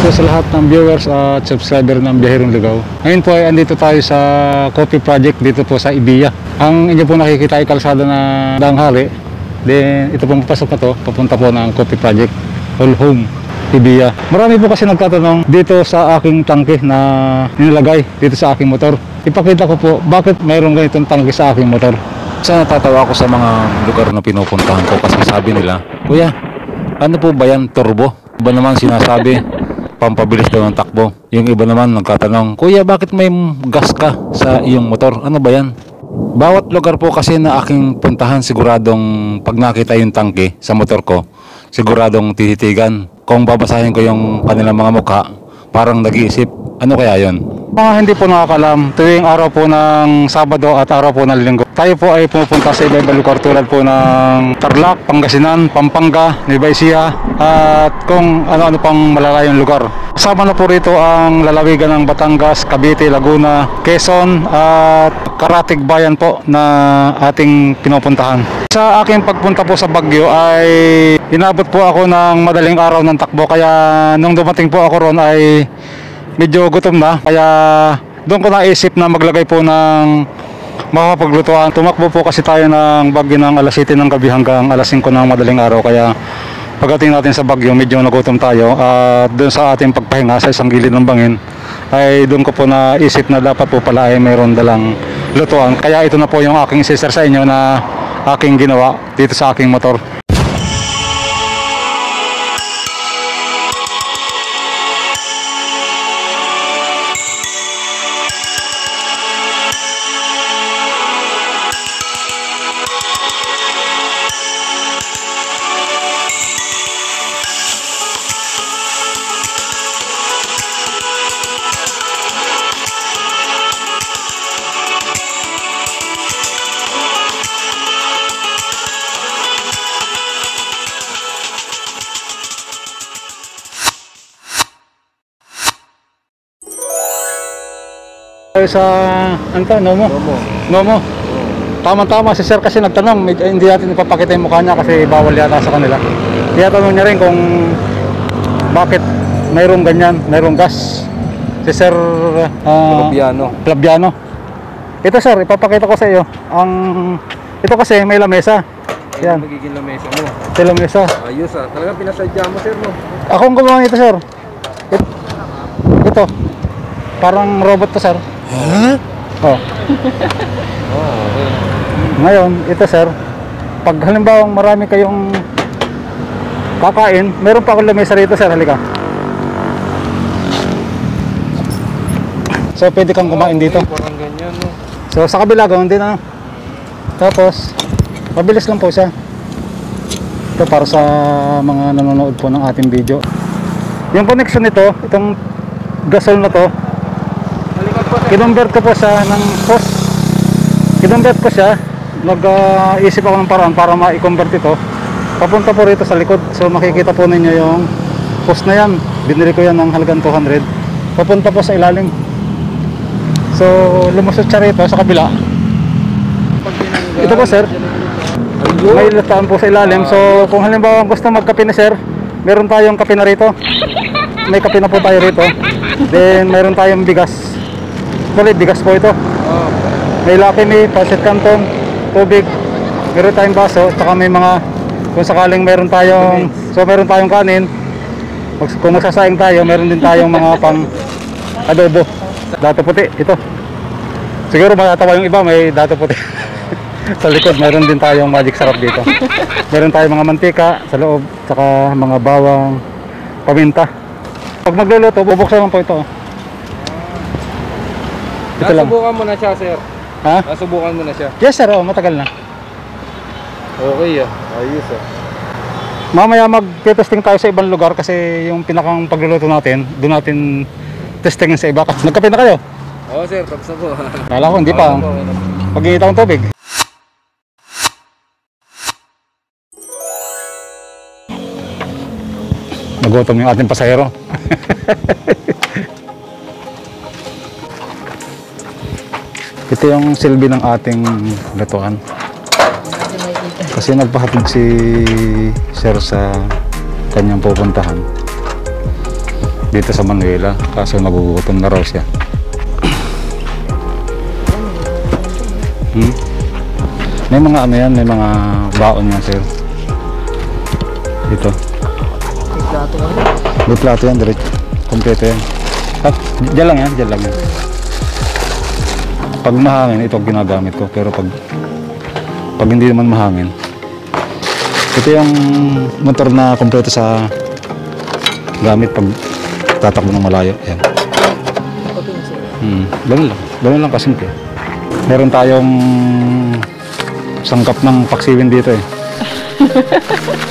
po sa lahat ng viewers at subscriber ng Biyaherong Ligaw. Ngayon po ay andito tayo sa coffee project dito po sa Ibiya. Ang inyo po nakikita ay kalsada na Danghali. Then ito pong papasok na to, papunta po ng coffee project, All Home, Ibiya. Marami po kasi nagtatanong dito sa aking tangke na nilagay dito sa aking motor. Ipakita ko po bakit mayroong ganitong tangke sa aking motor. Sa natatawa ako sa mga lugar na pinupuntahan ko kasi sabi nila, "Kuya, ano po ba yan, turbo?" Iba naman sinasabi, pampabilis daw ng takbo. Yung iba naman nagtatanong, "Kuya, bakit may gas ka sa iyong motor? Ano ba yan?" Bawat lugar po kasi na aking puntahan, siguradong pag nakita yung tangke sa motor ko, siguradong tititigan. Kung babasahin ko yung kanilang mga mukha, parang nag-iisip, ano kaya yon? Mga hindi po nakakalam, tuwing araw po ng Sabado at araw po ng Linggo, tayo po ay pumupunta sa iba-ibang lugar tulad po ng Tarlac, Pangasinan, Pampanga, Nueva Ecija, at kung ano-ano pang malalayong lugar. Kasama na po rito ang lalawigan ng Batangas, Cavite, Laguna, Quezon at Karatig Bayan po na ating pinupuntahan. Sa aking pagpunta po sa Baguio ay inabot po ako ng madaling araw ng takbo, kaya nung dumating po ako ron ay medyo gutom na, kaya doon ko naisip na maglagay po ng makapaglutuan. Tumakbo po kasi tayo ng Baguio ng alas 7 ng gabi hanggang alas 5 ng madaling araw, kaya pagdating natin sa Baguio medyo nagutom tayo at doon sa ating pagpahinga sa isang gilid ng bangin ay doon ko po naisip na dapat po pala ay mayroon dalang lutuan. Kaya ito na po yung aking sister sa inyo na aking ginawa dito sa aking motor. Sa Nomo. Tama-tama si sir kasi nagtanong, hindi natin ipapakita yung mukha niya kasi bawal yata sa kanila. Kaya tanong niya rin kung bakit mayroong ganyan, mayroong gas. Si sir Flaviano. Ito sir, ipapakita ko sa iyo. Ito kasi may lamesa. Yan. Magiging lamesa mo. Ito lamesa. Ayos ah. Talagang pinasadya mo sir no. Akong gumawa nito sir. Ito. Parang robot to sir. Huh? Oh. Okay. Ngayon, ito sir, pag halimbawa marami kayong kakain, meron pa akong lamesa rito sir, halika. So pwede kang kumain dito. Parang ganyan no. So sa kabila gawin din Tapos, mabilis lang po siya. Ito para sa mga nanonood po ng ating video. Yung connection nito, itong gasol na to, kinonvert ko po siya ng post. Kinonvert ko siya. Nag-isip ako ng paraan para ma-convert ito. Papunta po rito sa likod. So makikita po ninyo yung post na yan. Binili ko yan ng halagang 200. Papunta po sa ilalim. So lumusot siya rito sa kabila. Ito po sir, may lutaan po sa ilalim. So kung halimbawa gusto magkape na sir, meron tayong kape na rito. May kape na po tayo rito. Then meron tayong bigas. Bigas po ito. May Lucky Me, Pancit Canton, tubig, meron tayong baso, tsaka may mga, kung sakaling meron tayong kanin, kung magsasaing tayo, meron din tayong mga pang adobo. Dato puti, ito. Siguro matatawa yung iba, may dato puti. Sa likod, meron din tayong magic sarap dito. Meron tayong mga mantika sa loob, tsaka mga bawang, paminta. Pag magluluto, bubuksan lang po ito. Nasubukan mo na siya sir. Ha? Nasubukan mo na siya. Yes sir, matagal na. Okay ah. Ayos ah. Mamaya mag-testing tayo sa ibang lugar kasi yung pinakang pagluluto natin, doon natin testingin sa iba. Nagkape na kayo? Oo sir, tapos na po. Kala ko hindi pa. Pag-iinit akong tubig. Nagutom yung ating pasahero. Ito yung silbi ng ating lutuan. Kasi nagpahatid si Sir sa kanyang pupuntahan. dito sa Manuela, kaso nagugutom na raw siya. May mga ano yan, may mga baon yan sir. Dito. May plato ka rin. May plato yan, direct. Kompleto yan. Diyan lang yan, diyan lang yan. Pag mahangin, ito ang ginagamit ko. Pero pag hindi naman mahangin, ito yung motor na kompleto sa gamit pag tatakbo ng malayo. Yan. Ganun lang kasimple. Meron tayong sangkap ng paksiwin dito eh.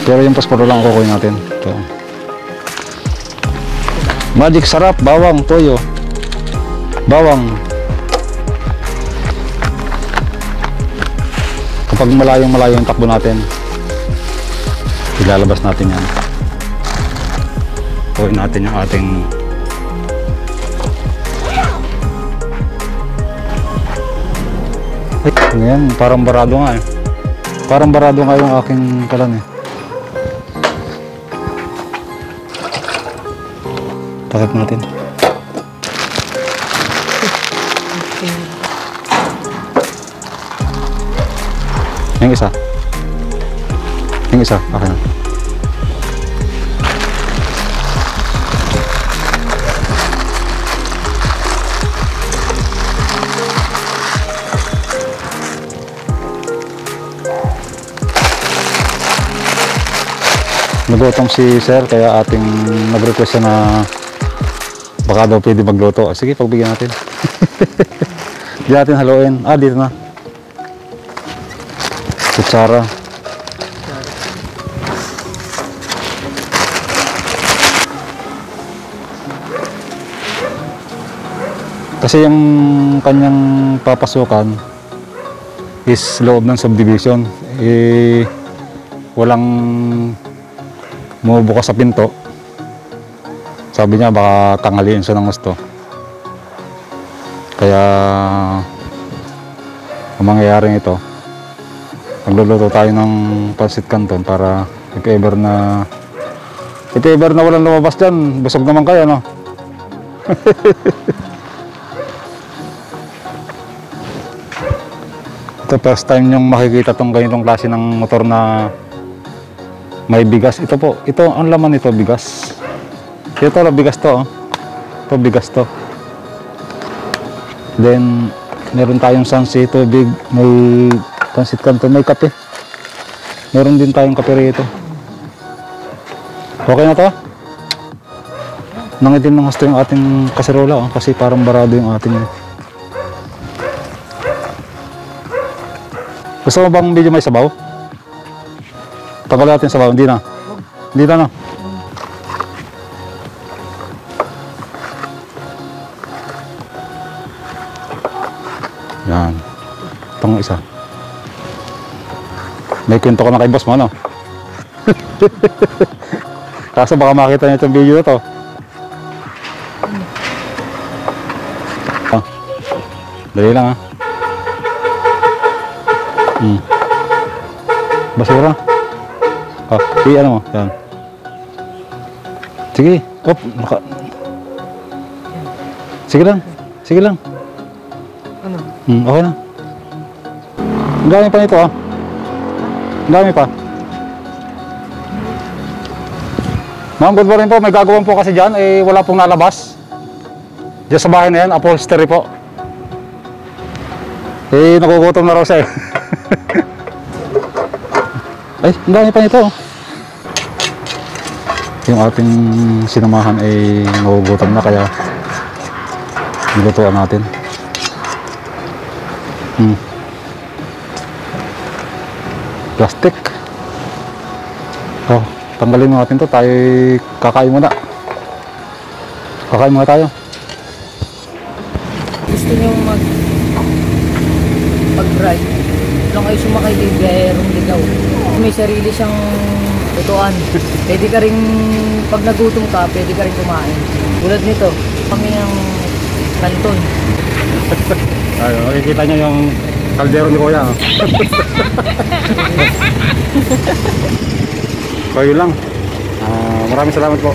Pero yung pasporo lang kukunin natin. Ito. Magic sarap, bawang, toyo. Bawang. Kapag malayong yung takbo natin, ilalabas natin yan. Kunin natin yung ating ngayon, parang barado nga eh. Parang barado nga yung aking kalan eh. Takip natin. Yung isa. Yung isa, okay na. Nagutom si sir kaya ating nag-request siya na baka daw pwede magluto. Sige, pagbigyan natin. Hindi natin haluin. Dito na. Kutsara. Kasi yung kanyang papasukan is loob ng subdivision. Walang bumubukas sa pinto. Sabi niya baka tanghaliin siya ng gusto. Kaya ang mangyayaring ito, magluluto tayo ng pansit canton para if ever na walang lumabas dyan, busog naman kayo, no? Ito first time yung makikita tong ganitong klase ng motor na may bigas. Ito po, ito ang laman nito, bigas. Ito bigas to, oh. Ito bigas to. Then meron tayong sansi, tubig, may pansit canton, may kape. Meron din tayong kape rito. Okay na to? Nangitim ng gusto yung ating kaserola, oh, kasi parang barado yung ating. Gusto mo bang medyo may sabaw? Tagal natin sabaw, hindi na. Hindi na, no? Yan. Itong isa. May kwento ko na kay boss mo, no? Kaso baka makita niyo itong video na to. Dali lang, ha? Basura. Ano mo? Yan. Sige. Sige lang. Sige lang. Ano? Okay na. Ang dami pa nito, ah. Ang dami pa. Ma'am, good morning po. May gagawin po kasi dyan. Wala pong nalabas. Diyan sa bahay na yan, upholstery po. Nagugutom na raw siya eh. Ay, ang dami pa nito. Yung ating sinamahan ay nagugutom na kaya nilutuan natin. Plastic. Tanggalin natin to. Tayo kakain muna. Kakain muna tayo. Gusto nyo mag-ride? Lang kayo sumakay kay Biyahirong Ligaw. May sarili siyang tutuan. Pwede ka rin, pag nagutom ka, pwede ka rin kumain. Tulad nito, kami ng kanton. Ayun, makikita nyo yung kaldero ni Kuya. So yun lang. Maraming salamat po.